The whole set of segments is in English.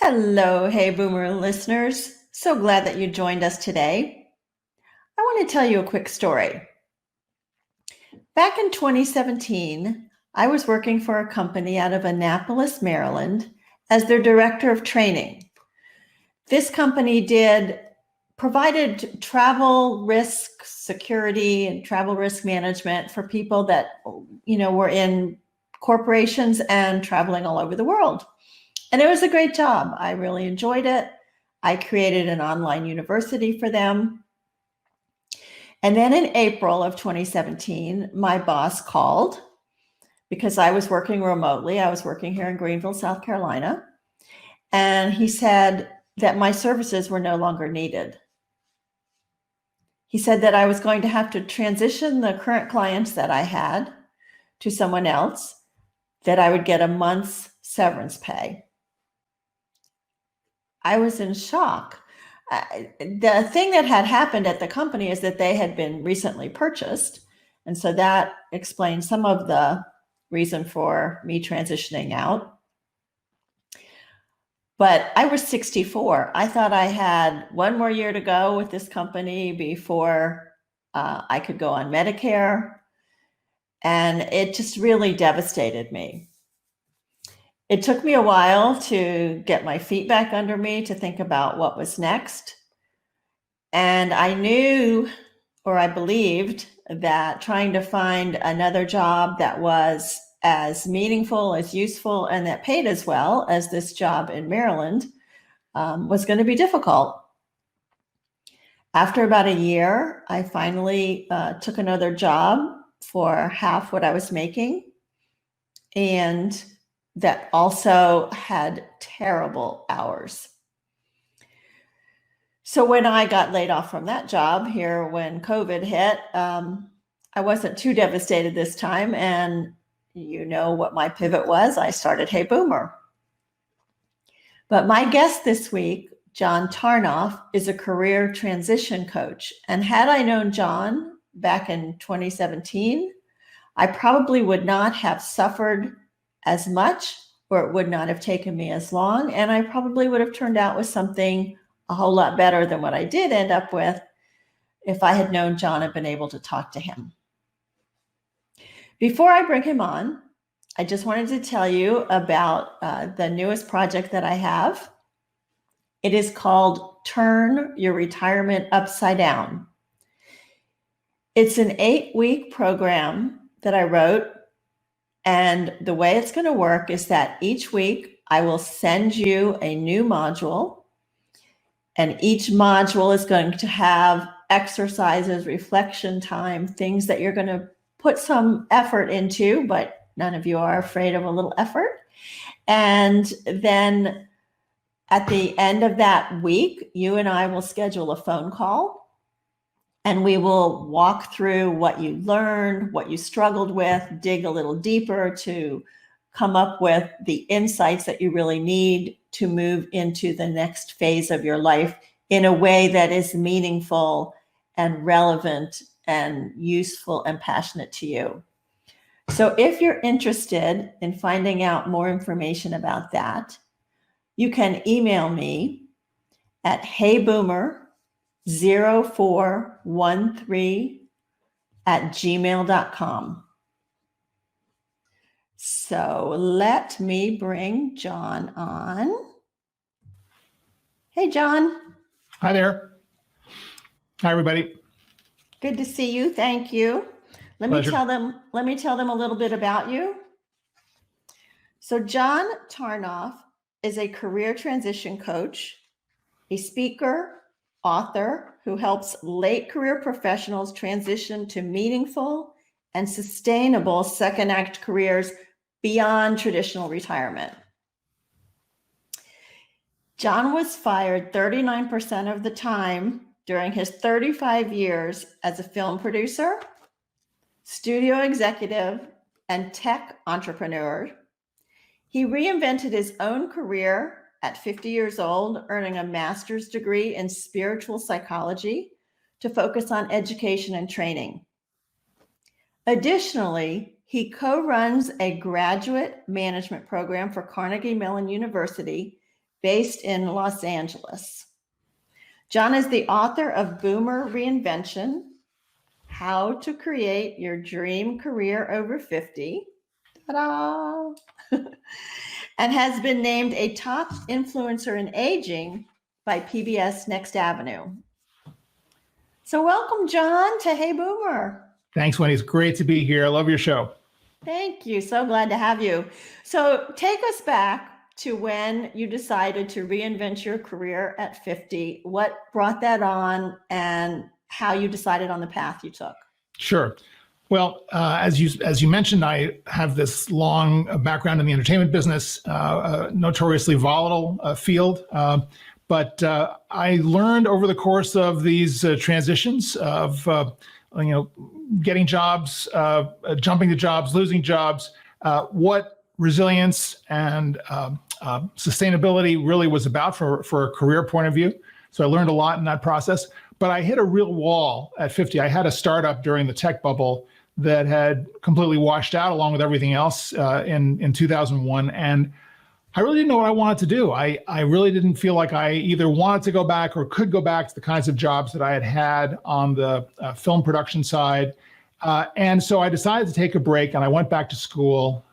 Hello, Hey Boomer listeners. So glad that you joined us today. I want to tell you a quick story. Back in 2017, I was working for a company out of Annapolis, Maryland, as their director of training. This company provided travel risk security and travel risk management for people that, were in corporations and traveling all over the world. And it was a great job. I really enjoyed it. I created an online university for them. And then in April of 2017, my boss called because I was working remotely. I was working here in Greenville, South Carolina. And he said that my services were no longer needed. He said that I was going to have to transition the current clients that I had to someone else, that I would get a month's severance pay. I was in shock. The thing that had happened at the company is that they had been recently purchased. And so that explains some of the reason for me transitioning out. But I was 64. I thought I had one more year to go with this company before I could go on Medicare. And it just really devastated me. It took me a while to get my feet back under me, to think about what was next. And I knew, or I believed, that trying to find another job that was as meaningful, as useful, and that paid as well as this job in Maryland was going to be difficult. After about a year, I finally took another job for half what I was making, and that also had terrible hours. So when I got laid off from that job here when COVID hit, I wasn't too devastated this time. And you know what my pivot was. I started Hey Boomer. But my guest this week, John Tarnoff, is a career transition coach. And had I known John back in 2017, I probably would not have suffered as much, or it would not have taken me as long. And I probably would have turned out with something a whole lot better than what I did end up with if I had known John and been able to talk to him. Before I bring him on, I just wanted to tell you about the newest project that I have. It is called Turn Your Retirement Upside Down. It's an 8-week program that I wrote. And the way it's going to work is that each week I will send you a new module. And each module is going to have exercises, reflection time, things that you're going to put some effort into, but none of you are afraid of a little effort. And then at the end of that week, you and I will schedule a phone call. And we will walk through what you learned, what you struggled with, dig a little deeper to come up with the insights that you really need to move into the next phase of your life in a way that is meaningful and relevant and useful and passionate to you. So if you're interested in finding out more information about that, you can email me at heyboomer0413@gmail.com. So let me bring John on. Hey, John. Hi there. Hi, everybody. Good to see you. Thank you. Let me tell them a little bit about you. So John Tarnoff is a career transition coach, a speaker, author who helps late career professionals transition to meaningful and sustainable second act careers beyond traditional retirement. John was fired 39% of the time during his 35 years as a film producer, studio executive, and tech entrepreneur. He reinvented his own career at 50 years old, earning a master's degree in spiritual psychology to focus on education and training. Additionally, he co-runs a graduate management program for Carnegie Mellon University based in Los Angeles. John is the author of Boomer Reinvention, How to Create Your Dream Career Over 50. Ta-da! And has been named a top influencer in aging by PBS Next Avenue. So welcome, John, to Hey Boomer. Thanks, Wendy. It's great to be here. I love your show. Thank you. So glad to have you. So take us back to when you decided to reinvent your career at 50. What brought that on and how you decided on the path you took? Sure. Well, as you mentioned, I have this long background in the entertainment business, a notoriously volatile field. But I learned over the course of these transitions of getting jobs, jumping to jobs, losing jobs, what resilience and sustainability really was about for a career point of view. So I learned a lot in that process. But I hit a real wall at 50. I had a startup during the tech bubble that had completely washed out along with everything else in 2001. And I really didn't know what I wanted to do. I really didn't feel like I either wanted to go back or could go back to the kinds of jobs that I had had on the film production side. And so I decided to take a break and I went back to school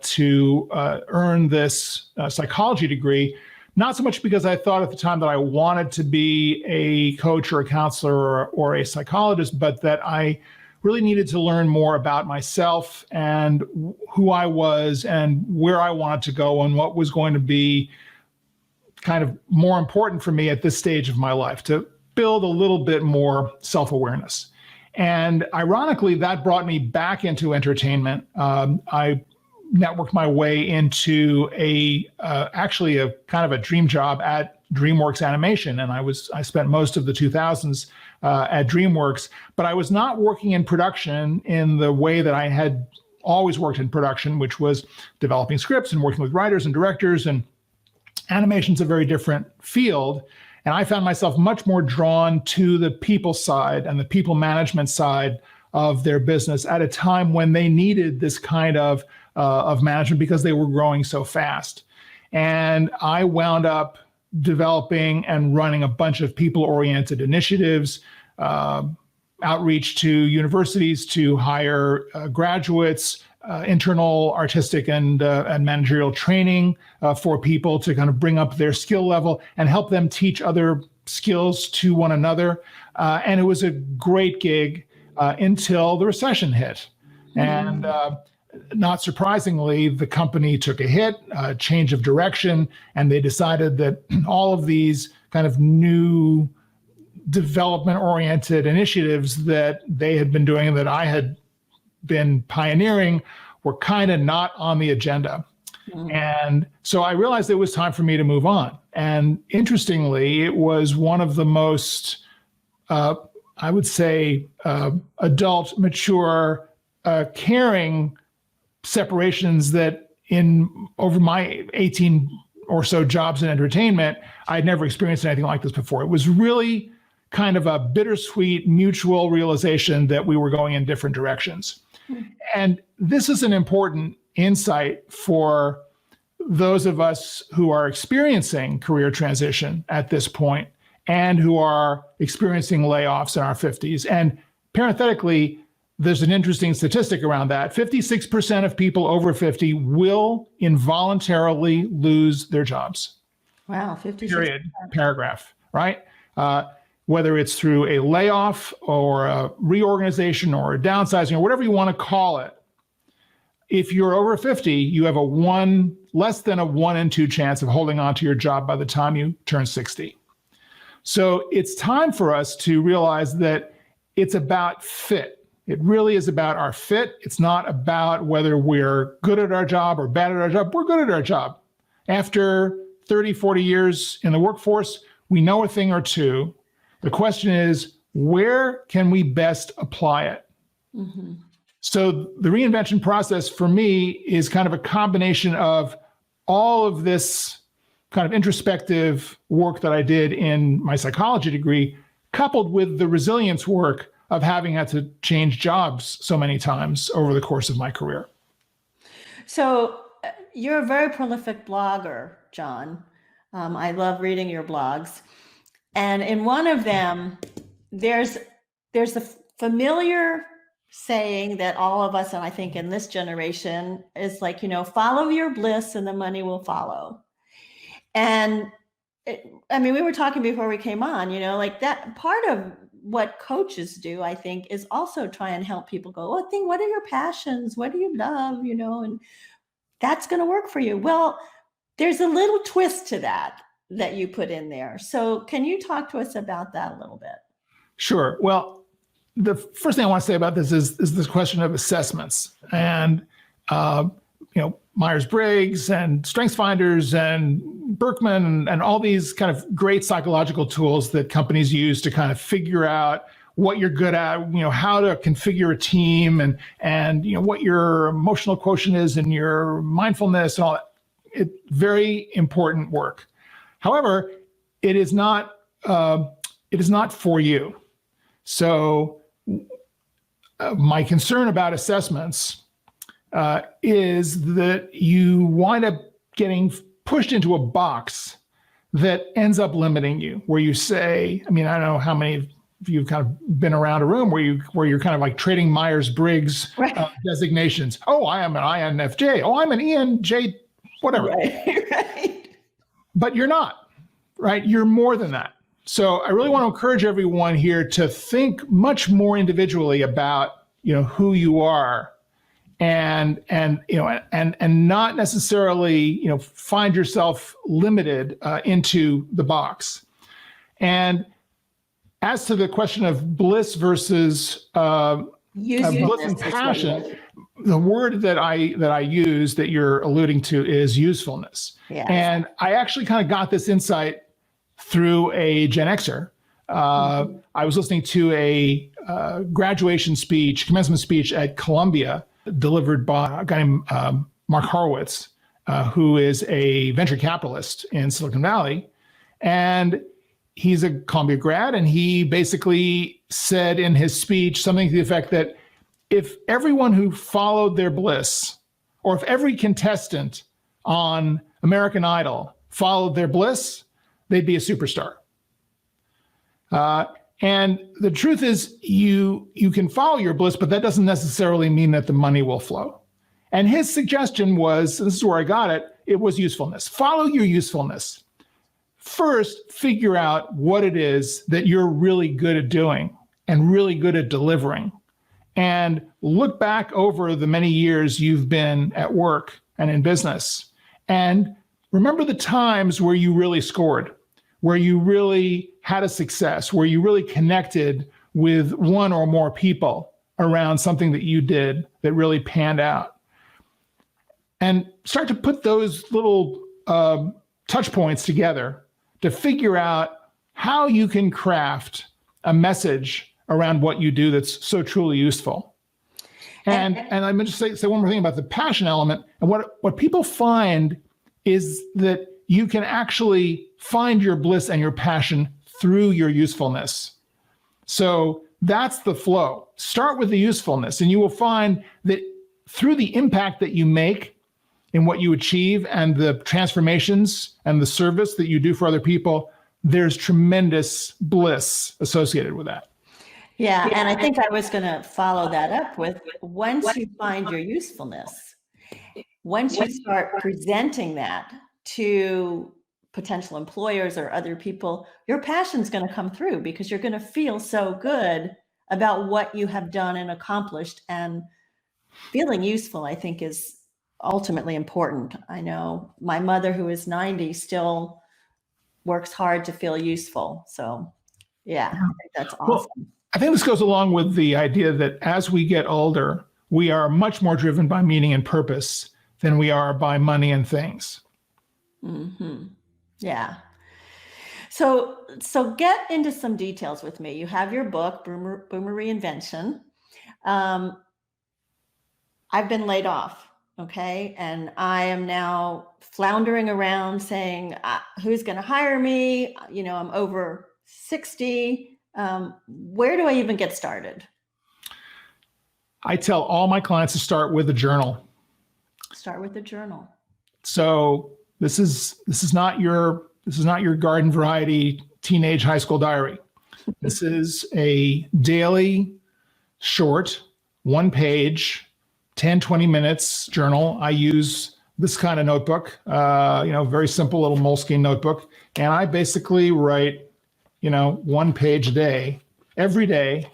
to earn this psychology degree. Not so much because I thought at the time that I wanted to be a coach or a counselor or a psychologist, but that I really needed to learn more about myself and who I was and where I wanted to go and what was going to be kind of more important for me at this stage of my life, to build a little bit more self-awareness. And ironically, that brought me back into entertainment. I networked my way into actually a kind of a dream job at DreamWorks Animation. And I spent most of the 2000s at DreamWorks, but I was not working in production in the way that I had always worked in production, which was developing scripts and working with writers and directors, and animation's a very different field. And I found myself much more drawn to the people side and the people management side of their business at a time when they needed this kind of management because they were growing so fast. And I wound up developing and running a bunch of people-oriented initiatives, outreach to universities to hire graduates, internal artistic and managerial training for people to kind of bring up their skill level and help them teach other skills to one another. And it was a great gig until the recession hit. And not surprisingly, the company took a hit, a change of direction, and they decided that all of these kind of new development-oriented initiatives that they had been doing and that I had been pioneering were kind of not on the agenda. And so I realized it was time for me to move on. And interestingly, it was one of the most, I would say, adult, mature, caring separations that over my 18 or so jobs in entertainment, I'd never experienced anything like this before. It was really kind of a bittersweet mutual realization that we were going in different directions. And this is an important insight for those of us who are experiencing career transition at this point and who are experiencing layoffs in our 50s. And parenthetically, there's an interesting statistic around that. 56% of people over 50 will involuntarily lose their jobs. Wow, 56%. Period, paragraph, right? Whether it's through a layoff or a reorganization or a downsizing or whatever you want to call it. If you're over 50, you have less than a 1 in 2 chance of holding on to your job by the time you turn 60. So it's time for us to realize that it's about fit. It really is about our fit. It's not about whether we're good at our job or bad at our job. We're good at our job. After 30, 40 years in the workforce, we know a thing or two. The question is, where can we best apply it? Mm-hmm. So the reinvention process for me is kind of a combination of all of this kind of introspective work that I did in my psychology degree, coupled with the resilience work of having had to change jobs so many times over the course of my career. So you're a very prolific blogger, John. I love reading your blogs. And in one of them, there's a familiar saying that all of us, and I think in this generation, is like, follow your bliss and the money will follow. And we were talking before we came on, like that part of what coaches do, I think, is also try and help people go, what are your passions? What do you love? And that's going to work for you. Well, there's a little twist to that you put in there. So can you talk to us about that a little bit? Sure. Well, the first thing I want to say about this is this question of assessments. And, Myers-Briggs and StrengthsFinders and Berkman and all these kind of great psychological tools that companies use to kind of figure out what you're good at, how to configure a team and what your emotional quotient is and your mindfulness and all that. It's very important work. However, it is not for you. So my concern about assessments is that you wind up getting pushed into a box that ends up limiting you, where you say, I don't know how many of you have kind of been around a room where you're kind of like trading Myers-Briggs designations. Oh, I am an INFJ. Oh, I'm an ENJ, whatever. Right. But you're not, right? You're more than that. So I really want to encourage everyone here to think much more individually about, who you are and not necessarily, find yourself limited into the box. And as to the question of bliss versus bliss and passion, the word that I use that you're alluding to is usefulness. Yes. And I actually kind of got this insight through a Gen Xer. I was listening to a graduation speech, commencement speech at Columbia, delivered by a guy named Mark Horowitz, who is a venture capitalist in Silicon Valley. And he's a Columbia grad, and he basically said in his speech something to the effect that if everyone who followed their bliss, or if every contestant on American Idol followed their bliss, they'd be a superstar. And the truth is you can follow your bliss, but that doesn't necessarily mean that the money will flow. And his suggestion was, this is where I got it, it was usefulness. Follow your usefulness. First, figure out what it is that you're really good at doing and really good at delivering. And look back over the many years you've been at work and in business. And remember the times where you really scored, where you really had a success, where you really connected with one or more people around something that you did that really panned out. And start to put those little touch points together to figure out how you can craft a message around what you do that's so truly useful. And I'm going to say one more thing about the passion element. And what people find is that you can actually find your bliss and your passion through your usefulness. So that's the flow. Start with the usefulness, and you will find that through the impact that you make in what you achieve and the transformations and the service that you do for other people, there's tremendous bliss associated with that. Yeah, and I think I was going to follow that up with, once you find your usefulness, once you start presenting that to potential employers or other people, your passion's going to come through, because you're going to feel so good about what you have done and accomplished. And feeling useful, I think, is ultimately important. I know my mother, who is 90, still works hard to feel useful. So yeah, I think that's awesome. Well, I think this goes along with the idea that as we get older, we are much more driven by meaning and purpose than we are by money and things. Mm-hmm. Yeah. So get into some details with me. You have your book, Boomer Reinvention. I've been laid off, okay? And I am now floundering around saying, who's going to hire me? I'm over 60. Where do I even get started? I tell all my clients to start with a journal. Start with a journal. So this is not your This is not your garden variety teenage high school diary. This is a daily, short, 1 page, 10, 20 minutes journal. I use this kind of notebook, very simple little Moleskine notebook. And I basically write, 1 page a day, every day.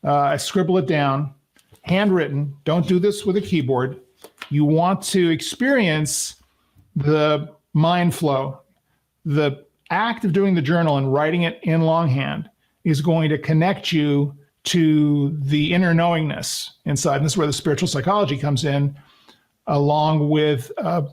I scribble it down, handwritten. Don't do this with a keyboard. You want to experience the mind flow. The act of doing the journal and writing it in longhand is going to connect you to the inner knowingness inside. And this is where the spiritual psychology comes in, along with a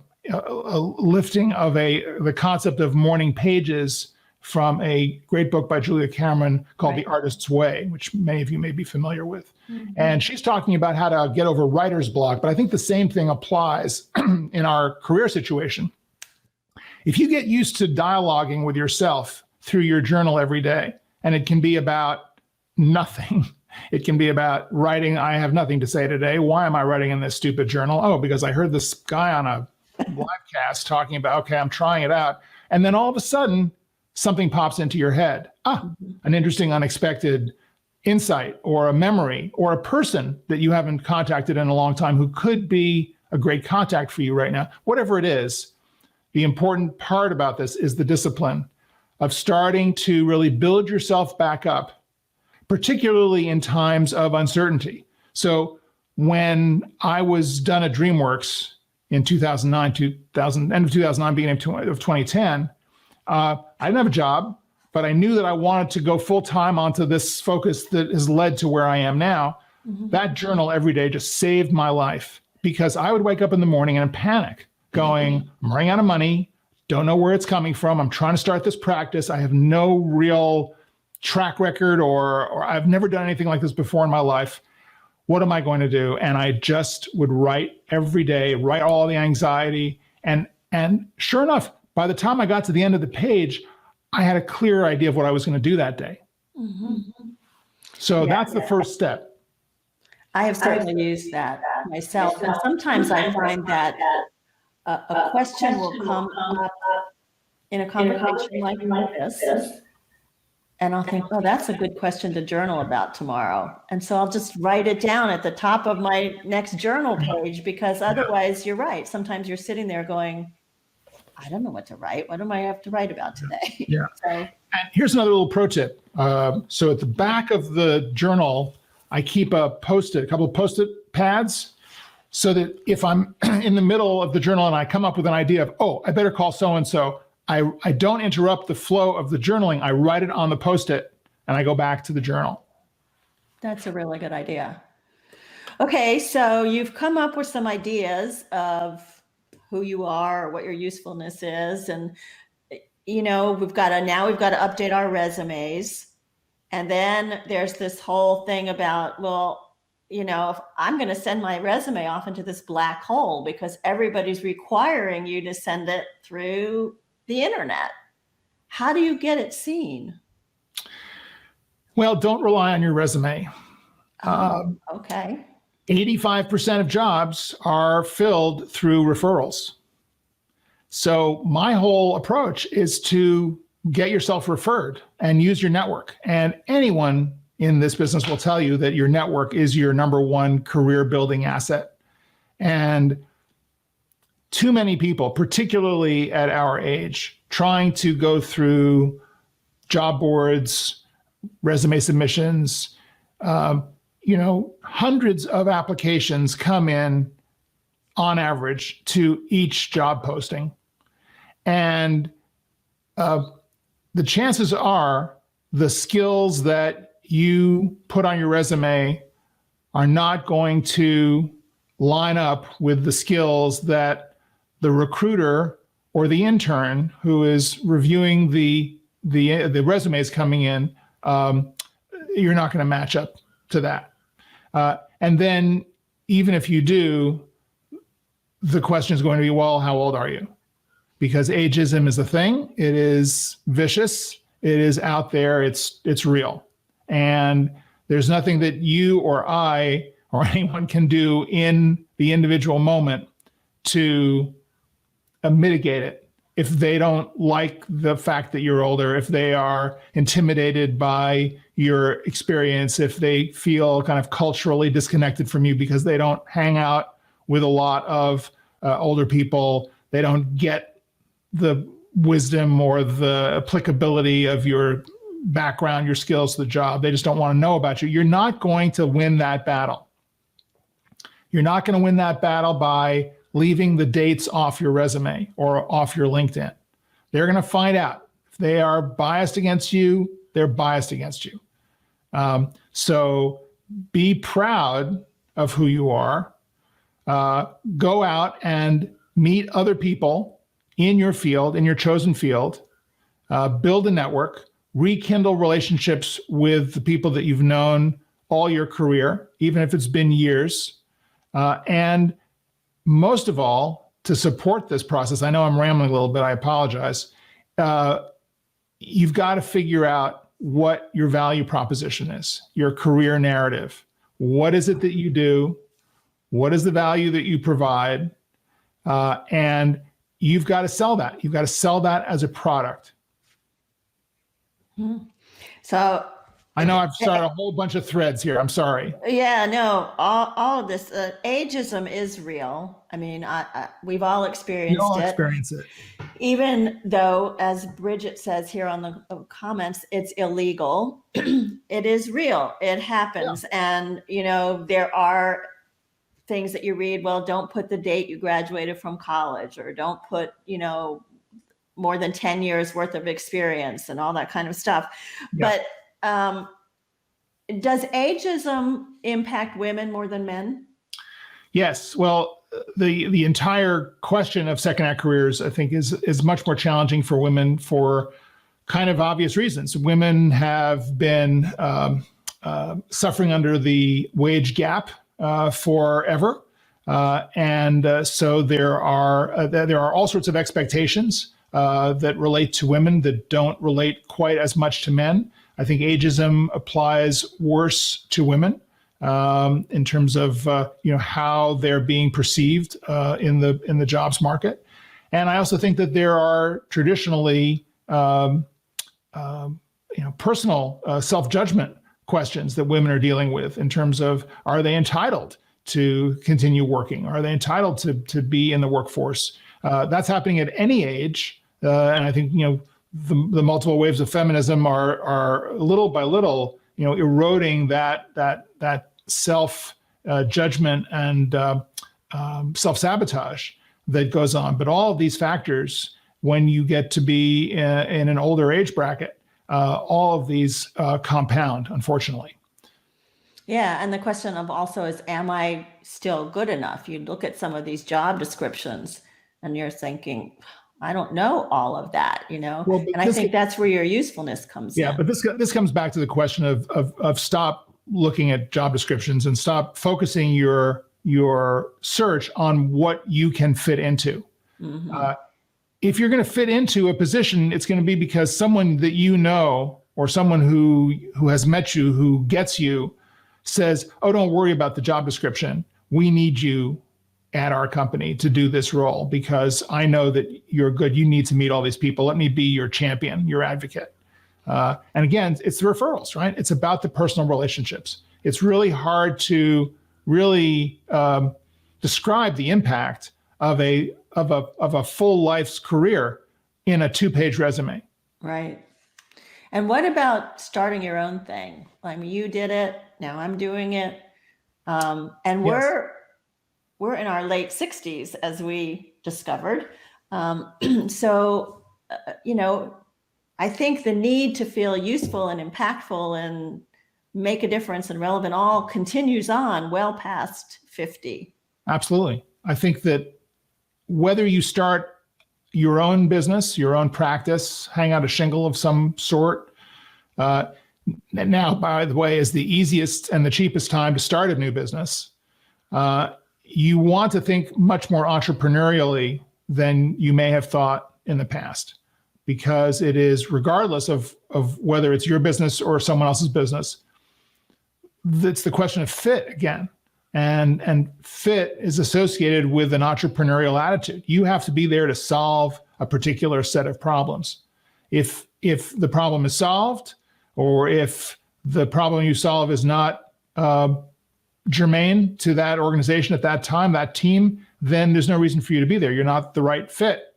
lifting of the concept of morning pages from a great book by Julia Cameron called The Artist's Way, which many of you may be familiar with. Mm-hmm. And she's talking about how to get over writer's block, but I think the same thing applies in our career situation. If you get used to dialoguing with yourself through your journal every day, and it can be about nothing. It can be about writing, I have nothing to say today. Why am I writing in this stupid journal? Oh, because I heard this guy on a livecast talking about, okay, I'm trying it out. And then all of a sudden, something pops into your head. An interesting, unexpected insight or a memory or a person that you haven't contacted in a long time who could be a great contact for you right now. Whatever it is, the important part about this is the discipline of starting to really build yourself back up, particularly in times of uncertainty. So when I was done at DreamWorks in 2009, end of 2009, beginning of 2010, I didn't have a job, but I knew that I wanted to go full time onto this focus that has led to where I am now. Mm-hmm. That journal every day just saved my life because I would wake up in the morning and panic going, I'm running out of money. Don't know where it's coming from. I'm trying to start this practice. I have no real track record or I've never done anything like this before in my life. What am I going to do? And I just would write every day, write all the anxiety. And sure enough, by the time I got to the end of the page, I had a clear idea of what I was going to do that day. Mm-hmm. So that's the first step. I have certainly used that myself. And sometimes I find that a question will come up in a conversation like this. And I'll think, oh, that's a good question to journal about tomorrow. And so I'll just write it down at the top of my next journal page, because otherwise you're right. Sometimes you're sitting there going, I don't know what to write. What do I have to write about today? Yeah. And here's another little pro tip. So at the back of the journal, I keep a couple of Post-it pads, so that if I'm in the middle of the journal and I come up with an idea of, oh, I better call so-and-so, I don't interrupt the flow of the journaling. I write it on the Post-it and I go back to the journal. That's a really good idea. Okay, so you've come up with some ideas of who you are or what your usefulness is. And, we've got to update our resumes. And then there's this whole thing about, if I'm going to send my resume off into this black hole because everybody's requiring you to send it through the internet. How do you get it seen? Well, don't rely on your resume. Okay. 85% of jobs are filled through referrals. So my whole approach is to get yourself referred and use your network. And anyone in this business will tell you that your network is your number one career building asset. And too many people, particularly at our age, trying to go through job boards, resume submissions, hundreds of applications come in on average to each job posting. And the chances are the skills that you put on your resume are not going to line up with the skills that the recruiter or the intern who is reviewing the resumes coming in, you're not going to match up to that. And then even if you do, the question is going to be, well, how old are you? Because ageism is a thing. It is vicious. It is out there. It's real. And there's nothing that you or I or anyone can do in the individual moment to mitigate it. if they don't like the fact that you're older, if they are intimidated by your experience, if they feel kind of culturally disconnected from you because they don't hang out with a lot of older people, they don't get the wisdom or the applicability of your background, your skills to the job, they just don't want to know about you, you're not going to win that battle. You're not going to win that battle by leaving the dates off your resume or off your LinkedIn. They're going to find out. If they are biased against you, they're biased against you. So be proud of who you are. Go out and meet other people in your field, in your chosen field. Build a network. Rekindle relationships with the people that you've known all your career, even if it's been years. And most of all, to support this process, I know I'm rambling a little bit, I apologize. You've got to figure out what your value proposition is, your career narrative. What is it that you do? What is the value that you provide? And you've got to sell that. You've got to sell that as a product. So I know I've started a whole bunch of threads here. I'm sorry. yeah, no, all of this, ageism is real. I mean, we've all experienced We all it. experience it. Even though, as Bridget says here on the comments, it's illegal, it is real. It happens. Yeah. And, there are things that you read, well, don't put the date you graduated from college, or don't put, more than 10 years worth of experience and all that kind of stuff. Yeah. But does ageism impact women more than men? Yes. Well, the entire question of second act careers, I think, is much more challenging for women for kind of obvious reasons. Women have been suffering under the wage gap forever. So there are all sorts of expectations that relate to women that don't relate quite as much to men. I think ageism applies worse to women in terms of how they're being perceived in the jobs market. And I also think that there are traditionally personal self-judgment questions that women are dealing with in terms of, are they entitled to continue working? Are they entitled to be in the workforce? That's happening at any age. And I think, the multiple waves of feminism are little by little, eroding that self judgment and self-sabotage that goes on. But all of these factors, when you get to be in an older age bracket, all of these compound, unfortunately. Yeah. And the question of also is, am I still good enough? You look at some of these job descriptions and you're thinking, I don't know all of that, Well, and I think that's where your usefulness comes in. Yeah, but this comes back to the question of stop looking at job descriptions and stop focusing your search on what you can fit into. Mm-hmm. If you're going to fit into a position, it's going to be because someone that or someone who has met you, who gets you, says, oh, don't worry about the job description. We need you at our company to do this role because I know that you're good. You need to meet all these people. Let me be your champion, your advocate. And again, it's the referrals, right? It's about the personal relationships. It's really hard to really describe the impact of a full life's career in a 2-page resume. Right. And what about starting your own thing? I mean, you did it. Now I'm doing it. And yes. We're in our late 60s, as we discovered. So, I think the need to feel useful and impactful and make a difference and relevant all continues on well past 50. Absolutely. I think that whether you start your own business, your own practice, hang out a shingle of some sort, now, by the way, is the easiest and the cheapest time to start a new business. You want to think much more entrepreneurially than you may have thought in the past, because it is, regardless of whether it's your business or someone else's business, it's the question of fit again. And fit is associated with an entrepreneurial attitude. You have to be there to solve a particular set of problems. If the problem is solved, or if the problem you solve is not germane to that organization at that time, that team, then there's no reason for you to be there. You're not the right fit.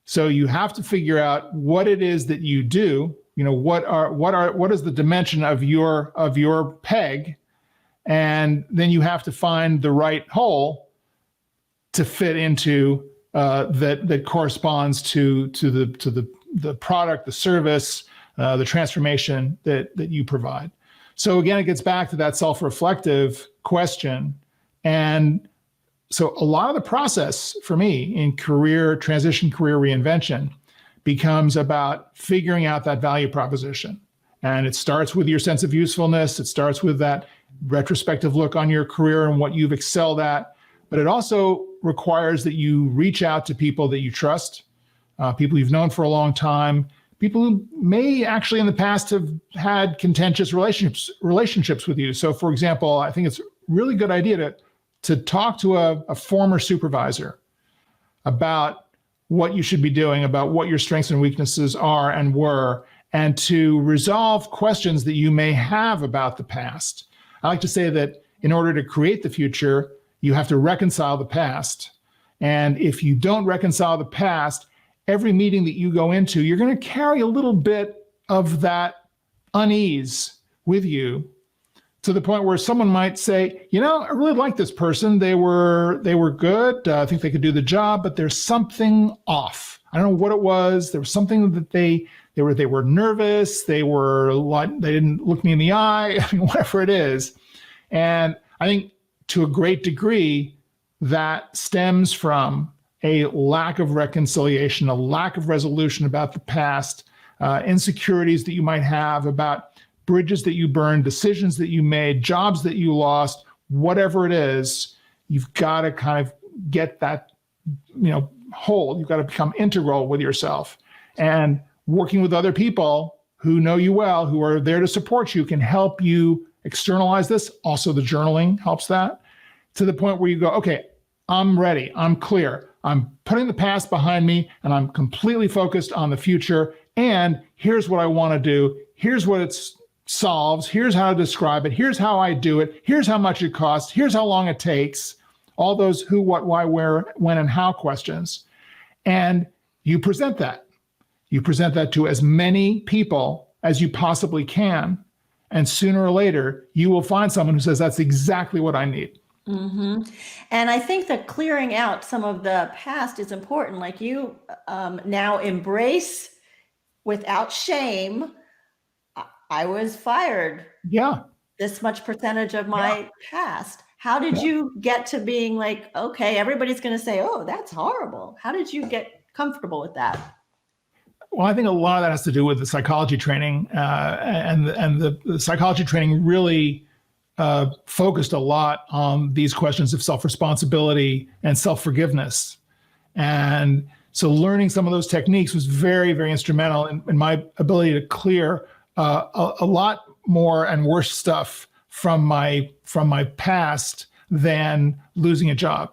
So you have to figure out what it is that you do. What is the dimension of your peg, and then you have to find the right hole to fit into that corresponds to the product, the service, the transformation that you provide. So again, it gets back to that self-reflective question. And so a lot of the process for me in career transition, career reinvention becomes about figuring out that value proposition. And it starts with your sense of usefulness. It starts with that retrospective look on your career and what you've excelled at. But it also requires that you reach out to people that you trust, people you've known for a long time, people who may actually in the past have had contentious relationships with you. So for example, I think it's a really good idea to talk to a former supervisor about what you should be doing, about what your strengths and weaknesses are and were, and to resolve questions that you may have about the past. I like to say that in order to create the future, you have to reconcile the past. And if you don't reconcile the past, every meeting that you go into, you're going to carry a little bit of that unease with you, to the point where someone might say, I really like this person. They were good. I think they could do the job, but there's something off. I don't know what it was. There was something that they were nervous. They didn't look me in the eye. I mean, whatever it is. And I think to a great degree, that stems from a lack of reconciliation, a lack of resolution about the past, insecurities that you might have about bridges that you burned, decisions that you made, jobs that you lost, whatever it is. You've got to kind of get that, whole. You've got to become integral with yourself. And working with other people who know you well, who are there to support you, can help you externalize this. Also, the journaling helps that, to the point where you go, okay, I'm ready. I'm clear. I'm putting the past behind me, and I'm completely focused on the future. And here's what I want to do. Here's what it solves. Here's how to describe it. Here's how I do it. Here's how much it costs. Here's how long it takes. All those who, what, why, where, when, and how questions. And you present that. You present that to as many people as you possibly can. And sooner or later, you will find someone who says, that's exactly what I need. Mm-hmm. And I think that clearing out some of the past is important. Like you now embrace without shame, I was fired. Yeah. This much percentage of my past. How did you get to being like, okay, everybody's going to say, oh, that's horrible. How did you get comfortable with that? Well, I think a lot of that has to do with the psychology training, and the psychology training really focused a lot on these questions of self-responsibility and self-forgiveness. And so learning some of those techniques was very, very instrumental in my ability to clear a lot more and worse stuff from my past than losing a job.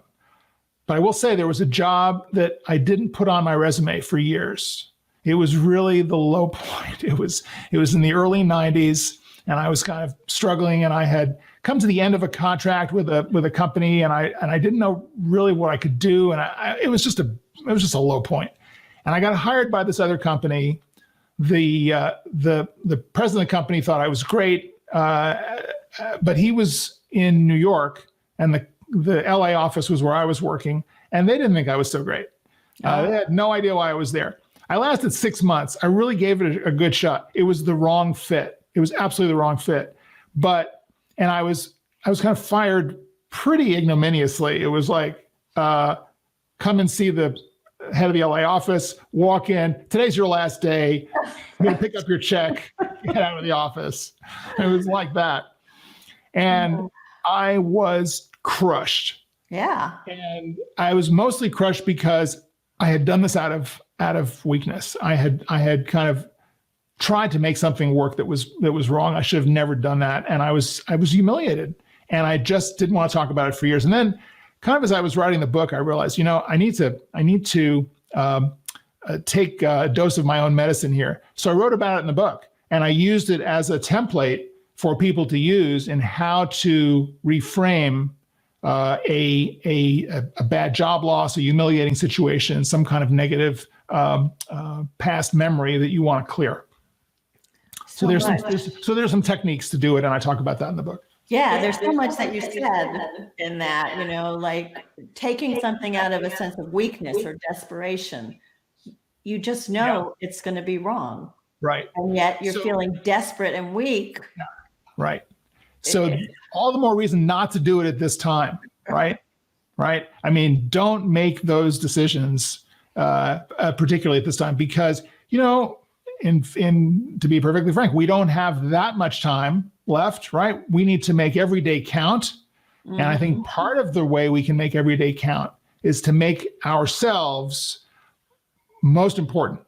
But I will say there was a job that I didn't put on my resume for years. It was really the low point. It was in the early 90s, and I was kind of struggling, and I had come to the end of a contract with a company, and I didn't know really what I could do, and it was just a low point. And I got hired by this other company. The president of the company thought I was great, but he was in New York, and the LA office was where I was working, and they didn't think I was so great. They had no idea why I was there. I lasted 6 months. I really gave it a good shot. It was the wrong fit. It was absolutely the wrong fit. And I was kind of fired pretty ignominiously. It was like, come and see the head of the LA office, walk in, today's your last day, you're gonna pick up your check, get out of the office. It was like that. And I was crushed. Yeah. And I was mostly crushed because I had done this out of weakness. I had kind of tried to make something work that was wrong. I should have never done that. And I was humiliated, and I just didn't want to talk about it for years. And then kind of as I was writing the book, I realized, I need to take a dose of my own medicine here. So I wrote about it in the book, and I used it as a template for people to use in how to reframe a bad job loss, a humiliating situation, some kind of negative past memory that you want to clear. So there's some techniques to do it, and I talk about that in the book. Yeah, there's so much that you said in that, like taking something out of a sense of weakness or desperation. You just know it's going to be wrong. Right. And yet you're feeling desperate and weak. Right. So all the more reason not to do it at this time. Right. Right. I mean, don't make those decisions, particularly at this time, because, to be perfectly frank, we don't have that much time left, right? We need to make every day count. Mm-hmm. And I think part of the way we can make every day count is to make ourselves most important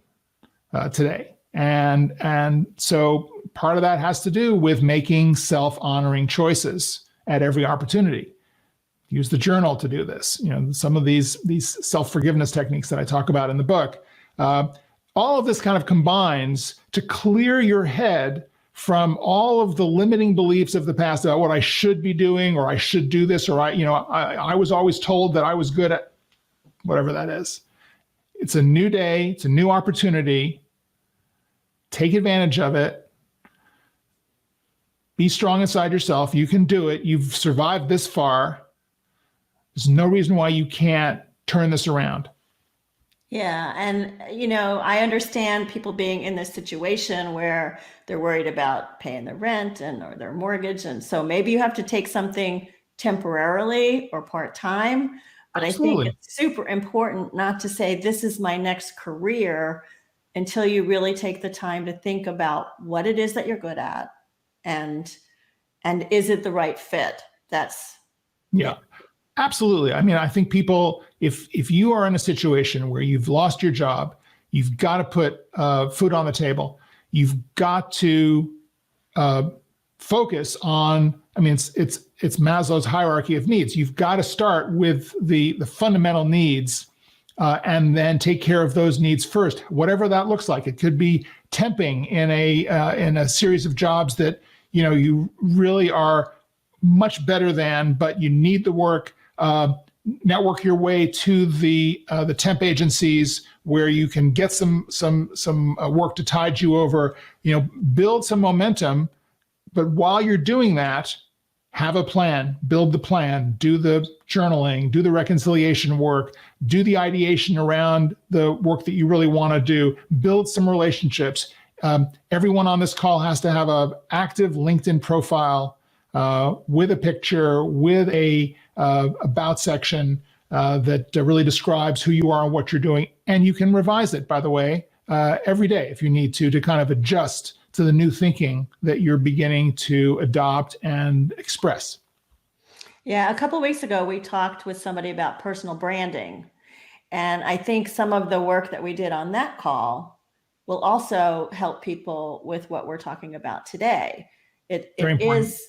today. And so part of that has to do with making self-honoring choices at every opportunity. Use the journal to do this. Some of these self-forgiveness techniques that I talk about in the book. All of this kind of combines to clear your head from all of the limiting beliefs of the past about what I should be doing, or I should do this, or I was always told that I was good at whatever that is. It's a new day. It's a new opportunity. Take advantage of it. Be strong inside yourself. You can do it. You've survived this far. There's no reason why you can't turn this around. Yeah. And, I understand people being in this situation where they're worried about paying their rent or their mortgage. And so maybe you have to take something temporarily or part-time. But Absolutely. I think it's super important not to say this is my next career until you really take the time to think about what it is that you're good at and is it the right fit? Yeah. Absolutely. I mean, I think people, if you are in a situation where you've lost your job, you've got to put food on the table. You've got to focus on. I mean, it's Maslow's hierarchy of needs. You've got to start with the fundamental needs, and then take care of those needs first, whatever that looks like. It could be temping in a series of jobs that you really are much better than, but you need the work. Network your way to the temp agencies where you can get some work to tide you over. Build some momentum, but while you're doing that, have a plan. Build the plan. Do the journaling. Do the reconciliation work. Do the ideation around the work that you really want to do. Build some relationships. Everyone on this call has to have an active LinkedIn profile with a picture, with a about section that really describes who you are and what you're doing. And you can revise it, by the way, every day if you need to kind of adjust to the new thinking that you're beginning to adopt and express. Yeah, a couple of weeks ago, we talked with somebody about personal branding. And I think some of the work that we did on that call will also help people with what we're talking about today. It is.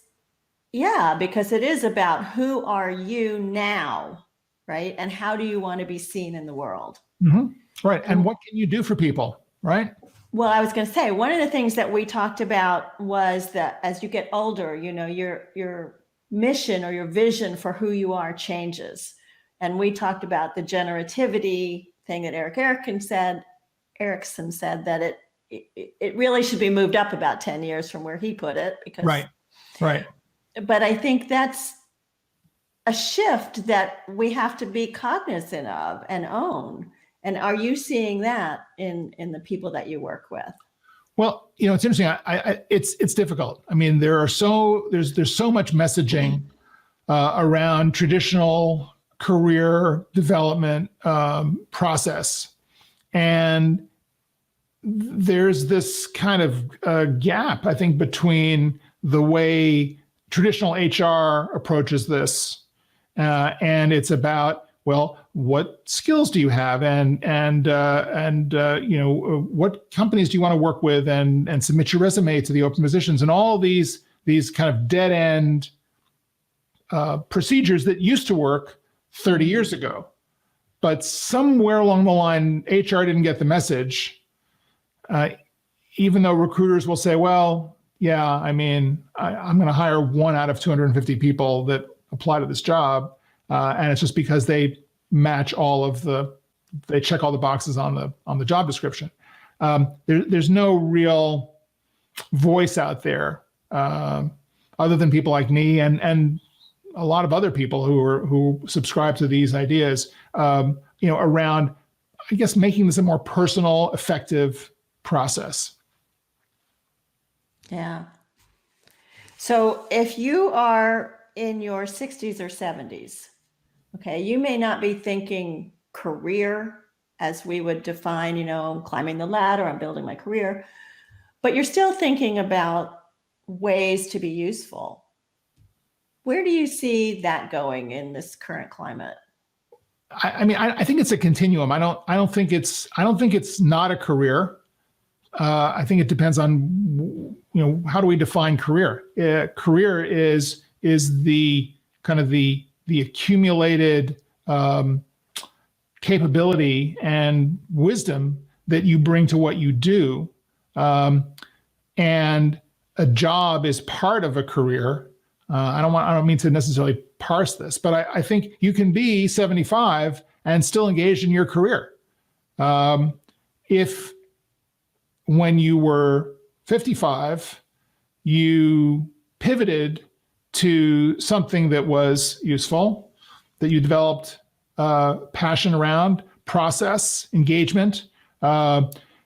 Yeah, because it is about who are you now, right? And how do you want to be seen in the world? Mm-hmm. Right. And what can you do for people, right? Well, I was going to say, one of the things that we talked about was that as you get older, your mission or your vision for who you are changes. And we talked about the generativity thing that Erickson said that it really should be moved up about 10 years from where he put it. Because Right. But I think that's a shift that we have to be cognizant of and own. And are you seeing that in the people that you work with? Well, it's interesting. It's difficult. I mean, there's so much messaging around traditional career development process, and there's this kind of gap, I think, between the way traditional HR approaches this, and it's about, well, what skills do you have, and what companies do you want to work with, and submit your resume to the open positions, and all these kind of dead end procedures that used to work 30 years ago. but somewhere along the line, HR didn't get the message. Even though recruiters will say, well, yeah, I mean, I'm going to hire 1 out of 250 people that apply to this job. And it's just because they match they check all the boxes on the job description. There's no real voice out there other than people like me and a lot of other people who subscribe to these ideas, around, I guess, making this a more personal, effective process. Yeah. So if you are in your 60s or 70s, okay, you may not be thinking career as we would define, climbing the ladder, I'm building my career, but you're still thinking about ways to be useful. Where do you see that going in this current climate? I think it's a continuum. I don't think it's not a career. I think it depends on, how do we define career? Career is the kind of the accumulated capability and wisdom that you bring to what you do, and a job is part of a career. I don't mean to necessarily parse this, but I think you can be 75 and still engaged in your career. If when you were 55, you pivoted to something that was useful, that you developed passion around, process, engagement,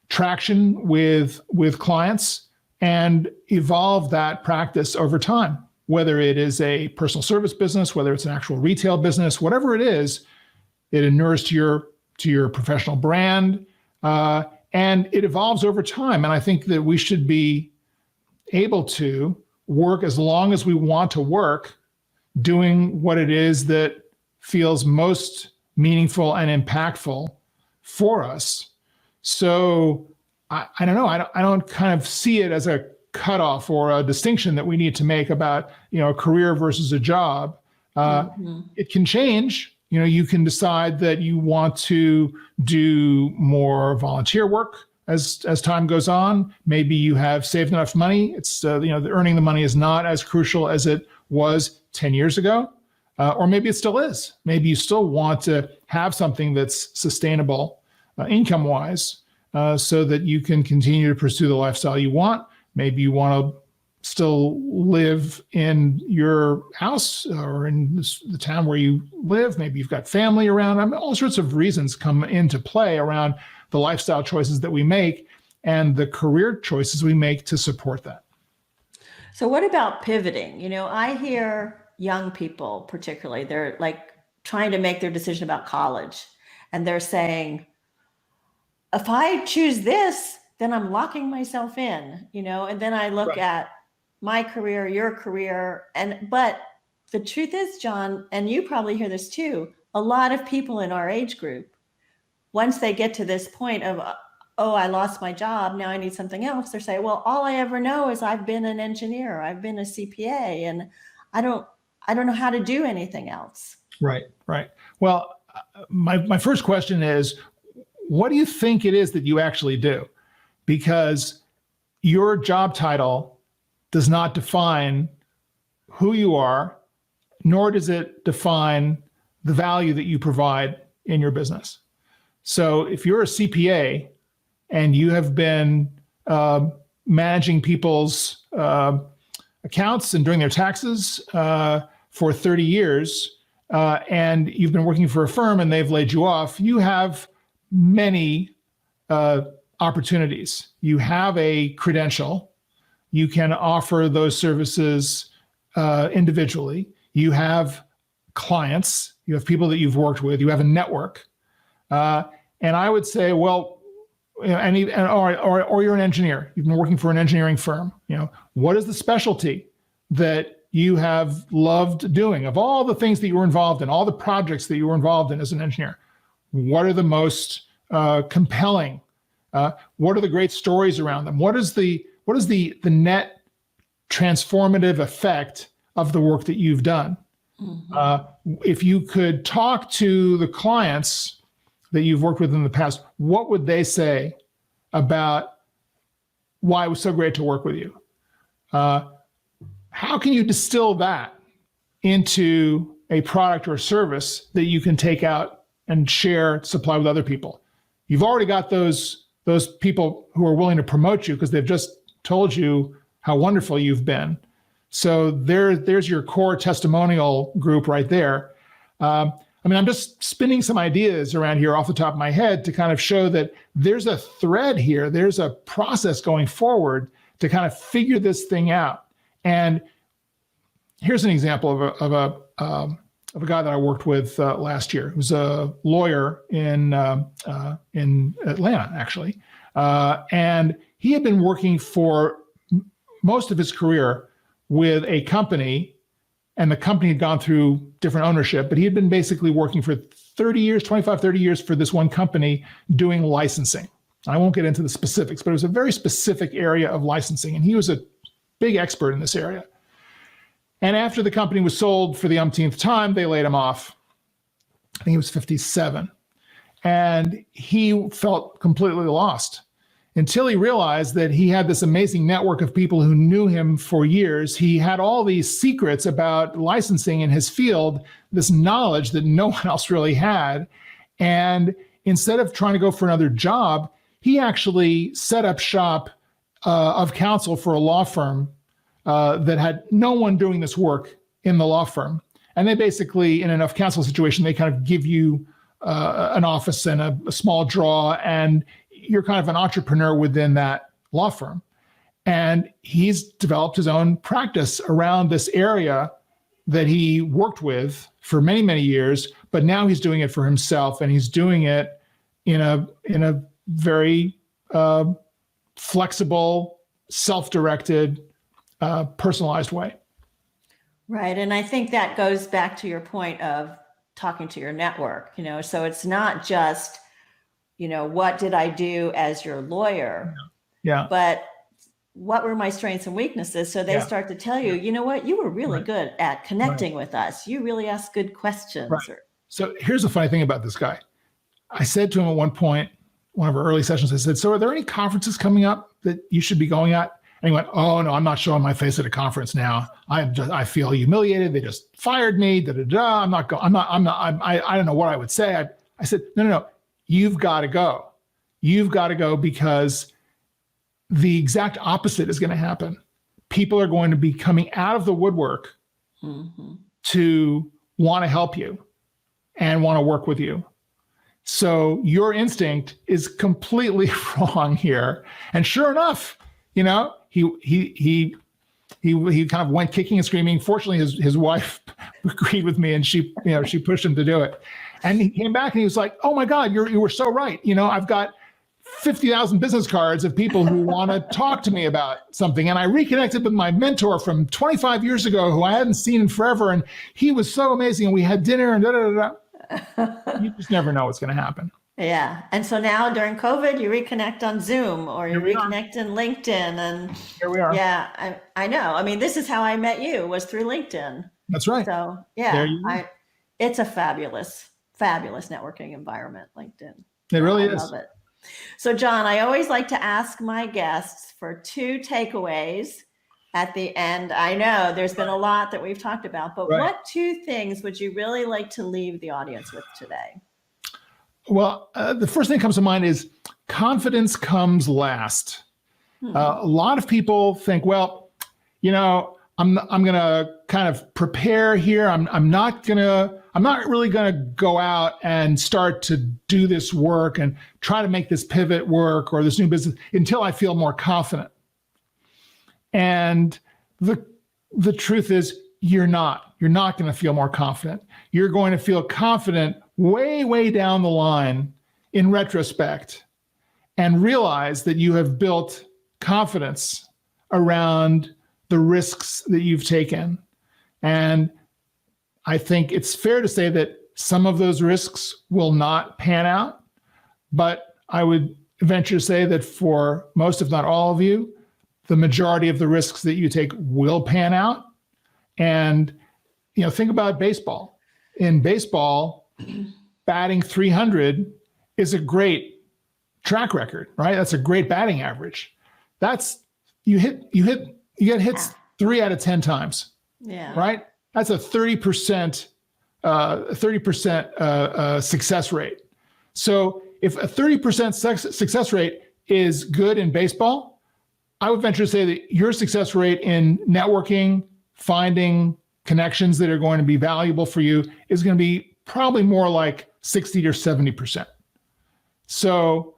traction with clients, and evolve that practice over time, whether it is a personal service business, whether it's an actual retail business, whatever it is, it inures to your professional brand, and it evolves over time. And I think that we should be able to work as long as we want to work, doing what it is that feels most meaningful and impactful for us. So I don't know. I don't kind of see it as a cutoff or a distinction that we need to make about, a career versus a job. It can change. You can decide that you want to do more volunteer work as time goes on. Maybe you have saved enough money. It's, earning the money is not as crucial as it was 10 years ago. Or maybe it still is. Maybe you still want to have something that's sustainable income-wise, so that you can continue to pursue the lifestyle you want. Maybe you want to still live in your house or in the town where you live. Maybe you've got family around. All sorts of reasons come into play around the lifestyle choices that we make and the career choices we make to support that. So what about pivoting? I hear young people particularly, they're like trying to make their decision about college, and they're saying, if I choose this, then I'm locking myself in, and then I look at my career, your career. But the truth is, John, and you probably hear this too, a lot of people in our age group, once they get to this point of, oh, I lost my job, now I need something else, they're saying, well, all I ever know is I've been an engineer, I've been a CPA, and I don't know how to do anything else. Right. Well, my first question is, what do you think it is that you actually do? Because your job title does not define who you are, nor does it define the value that you provide in your business. So if you're a CPA and you have been managing people's accounts and doing their taxes for 30 years, and you've been working for a firm and they've laid you off, you have many opportunities. You have a credential. You can offer those services individually. You have clients. You have people that you've worked with. You have a network. And I would say, well, or you're an engineer. You've been working for an engineering firm. What is the specialty that you have loved doing? Of all the things that you were involved in, all the projects that you were involved in as an engineer, what are the most compelling? What are the great stories around them? What is the net transformative effect of the work that you've done? Mm-hmm. If you could talk to the clients that you've worked with in the past, what would they say about why it was so great to work with you? How can you distill that into a product or a service that you can take out and share, supply with other people? You've already got those people who are willing to promote you because they've just told you how wonderful you've been. So there's your core testimonial group right there. I'm just spinning some ideas around here off the top of my head to kind of show that there's a thread here. There's a process going forward to kind of figure this thing out. And here's an example of a guy that I worked with last year, who's a lawyer in Atlanta, actually, and he had been working for most of his career with a company, and the company had gone through different ownership, but he had been basically working for 30 years for this one company doing licensing. I won't get into the specifics, but it was a very specific area of licensing, and he was a big expert in this area. And after the company was sold for the umpteenth time, they laid him off. I think he was 57. And he felt completely lost until he realized that he had this amazing network of people who knew him for years. He had all these secrets about licensing in his field, this knowledge that no one else really had. And instead of trying to go for another job, he actually set up shop of counsel for a law firm that had no one doing this work in the law firm. And they basically, in enough counsel situation, they kind of give you an office and a small draw, and you're kind of an entrepreneur within that law firm. And he's developed his own practice around this area that he worked with for many, many years, but now he's doing it for himself, and he's doing it in a very flexible, self-directed, personalized way. Right. And I think that goes back to your point of talking to your network, so it's not just, what did I do as your lawyer? Yeah. But what were my strengths and weaknesses? So they start to tell you, you know what, you were really good at connecting with us. You really asked good questions. Right. So here's the funny thing about this guy. I said to him at one point, one of our early sessions, I said, so are there any conferences coming up that you should be going at? And he went, oh no, I'm not showing my face at a conference now. I feel humiliated. They just fired me. I'm not going. I don't know what I would say. I said, no. You've got to go. You've got to go, because the exact opposite is going to happen. People are going to be coming out of the woodwork to want to help you and want to work with you. So your instinct is completely wrong here. And sure enough, he kind of went kicking and screaming. Fortunately, his wife agreed with me, and she pushed him to do it. And he came back and he was like, "Oh my God, you were so right. I've got 50,000 business cards of people who want to talk to me about something. And I reconnected with my mentor from 25 years ago, who I hadn't seen in forever, and he was so amazing. And we had dinner and da da da da." You just never know what's going to happen. Yeah. And so now during COVID, you reconnect on Zoom, or you reconnect in LinkedIn, and here we are. Yeah, I know. I mean, this is how I met you, was through LinkedIn. That's right. So yeah, it's a fabulous networking environment, LinkedIn. It really is. I love it. So John, I always like to ask my guests for 2 takeaways at the end. I know there's been a lot that we've talked about, but what 2 things would you really like to leave the audience with today? Well, the first thing that comes to mind is confidence comes last. A lot of people think, well, I'm going to kind of prepare here. I'm not really going to go out and start to do this work and try to make this pivot work or this new business until I feel more confident. And the truth is, you're not going to feel more confident. You're going to feel confident way, way down the line in retrospect, and realize that you have built confidence around the risks that you've taken. And I think it's fair to say that some of those risks will not pan out, but I would venture to say that for most, if not all of you, the majority of the risks that you take will pan out. And, think about baseball. In baseball, batting 300 is a great track record, right? That's a great batting average. That's you get hits 3 out of 10 times. Yeah. Right? That's a 30% success rate. So if a 30% success rate is good in baseball, I would venture to say that your success rate in networking, finding connections that are going to be valuable for you is going to be probably more like 60 or 70%. So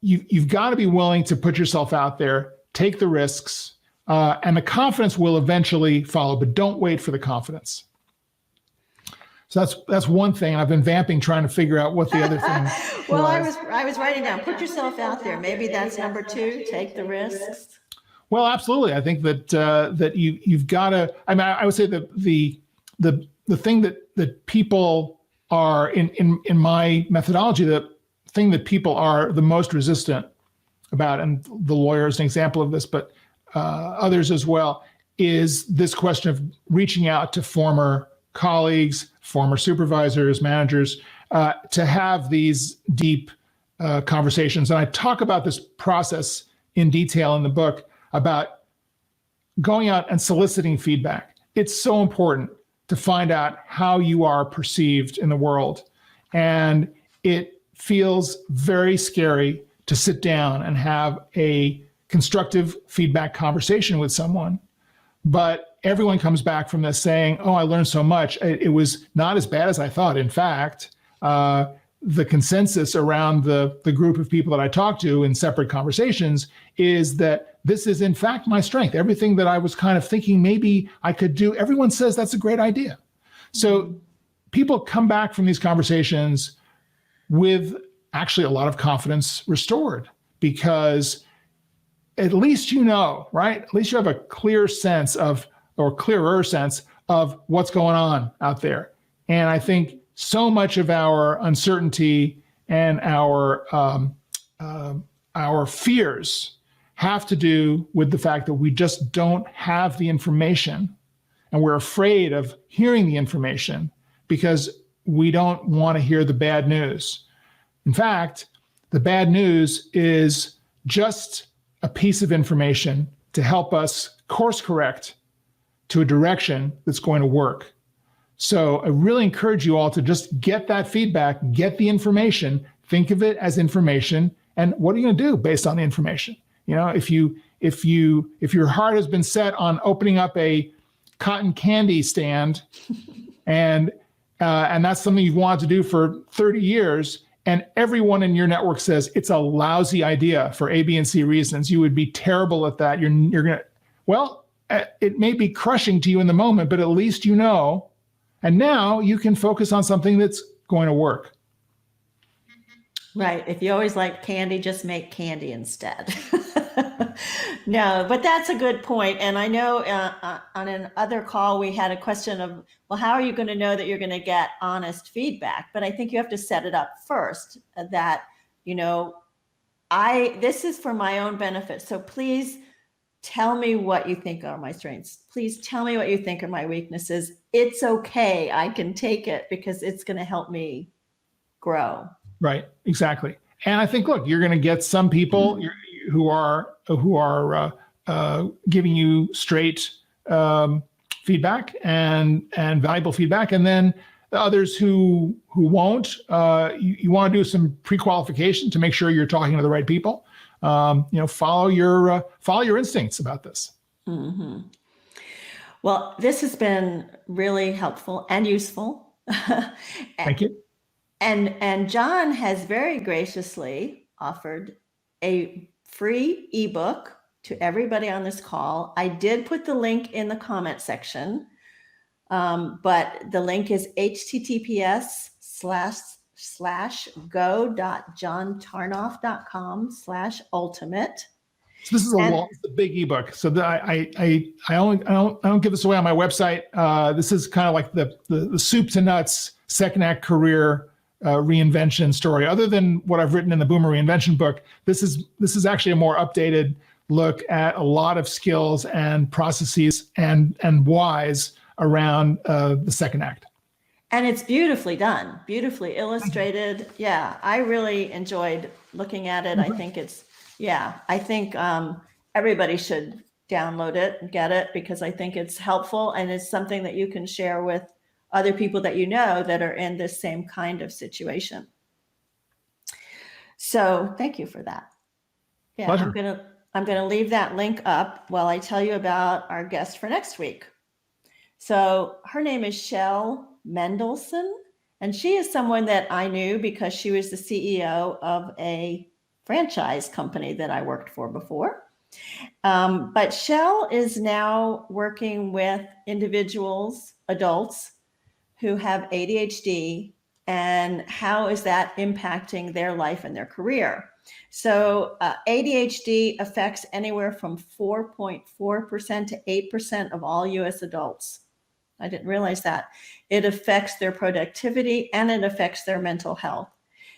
you've got to be willing to put yourself out there, take the risks, and the confidence will eventually follow, but don't wait for the confidence. So that's one thing. I've been vamping trying to figure out what the other thing Well, was. I was writing down, put yourself out there. Maybe that's number 2, take the risks. Well, absolutely. I think that you've got to. I mean, I would say that the thing that people are in my methodology, the thing that people are the most resistant about, and the lawyer is an example of this, but others as well, is this question of reaching out to former colleagues, former supervisors, managers, to have these deep conversations. And I talk about this process in detail in the book about going out and soliciting feedback. It's so important to find out how you are perceived in the world. And it feels very scary to sit down and have a constructive feedback conversation with someone. But everyone comes back from this saying, oh, I learned so much. It was not as bad as I thought. In fact, the consensus around the group of people that I talked to in separate conversations is that this is in fact my strength. Everything that I was kind of thinking maybe I could do, everyone says that's a great idea. So people come back from these conversations with actually a lot of confidence restored, because at least you know, right? At least you have a clear sense of, or clearer sense of what's going on out there. And I think so much of our uncertainty and our fears have to do with the fact that we just don't have the information, and we're afraid of hearing the information because we don't want to hear the bad news. In fact, the bad news is just a piece of information to help us course correct to a direction that's going to work. So I really encourage you all to just get that feedback, get the information, think of it as information, and what are you going to do based on the information? You know, if your heart has been set on opening up a cotton candy stand, and that's something you've wanted to do for 30 years, and everyone in your network says it's a lousy idea for A, B, and C reasons, you would be terrible at that. You're gonna, well, it may be crushing to you in the moment, but at least you know, and now you can focus on something that's going to work. Right. If you always like candy, just make candy instead. No, but that's a good point. And I know on another call, we had a question of, well, how are you going to know that you're going to get honest feedback? But I think you have to set it up first that, you know, this is for my own benefit. So please tell me what you think are my strengths. Please tell me what you think are my weaknesses. It's okay. I can take it because it's going to help me grow. Right. Exactly. And I think, look, you're going to get some people who are giving you straight feedback and valuable feedback, and then the others who won't. You want to do some pre-qualification to make sure you're talking to the right people. Follow your instincts about this. Mm-hmm. Well, this has been really helpful and useful. Thank you. And John has very graciously offered a free ebook to everybody on this call. I did put the link in the comment section, but the link is https://go.johntarnoff.com/ultimate. So this is a big ebook. So I don't give this away on my website. This is kind of like the soup to nuts second act career reinvention story. Other than what I've written in the Boomer Reinvention book, this is actually a more updated look at a lot of skills and processes and whys around the second act. And it's beautifully done, beautifully illustrated. Yeah, I really enjoyed looking at it. I think I think everybody should download it and get it because I think it's helpful and it's something that you can share with other people that you know that are in this same kind of situation. So thank you for that. Yeah, Pleasure. I'm gonna leave that link up while I tell you about our guest for next week. So her name is Shell Mendelson, and she is someone that I knew because she was the CEO of a franchise company that I worked for before. But Shell is now working with individuals, adults who have ADHD, and how is that impacting their life and their career. So ADHD affects anywhere from 4.4% to 8% of all US adults. I didn't realize that. It affects their productivity and it affects their mental health.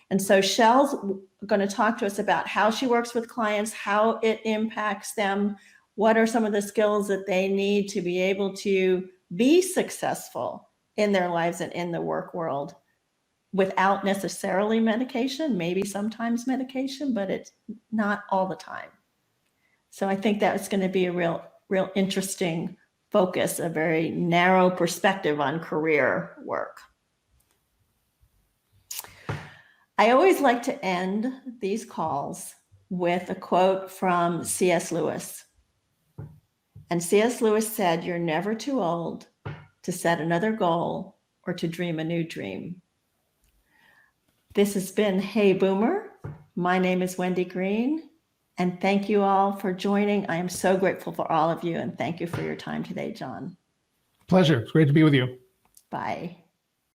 And so Shell's going to talk to us about how she works with clients, how it impacts them, what are some of the skills that they need to be able to be successful in their lives and in the work world without necessarily medication, maybe sometimes medication, but it's not all the time. So I think that's going to be a real interesting focus, a very narrow perspective on career work. I always like to end these calls with a quote from C.S. Lewis. And C.S. Lewis said, "You're never too old to set another goal or to dream a new dream." This has been Hey Boomer. My name is Wendy Green, and thank you all for joining. I am so grateful for all of you, and thank you for your time today, John. Pleasure. It's great to be with you. Bye.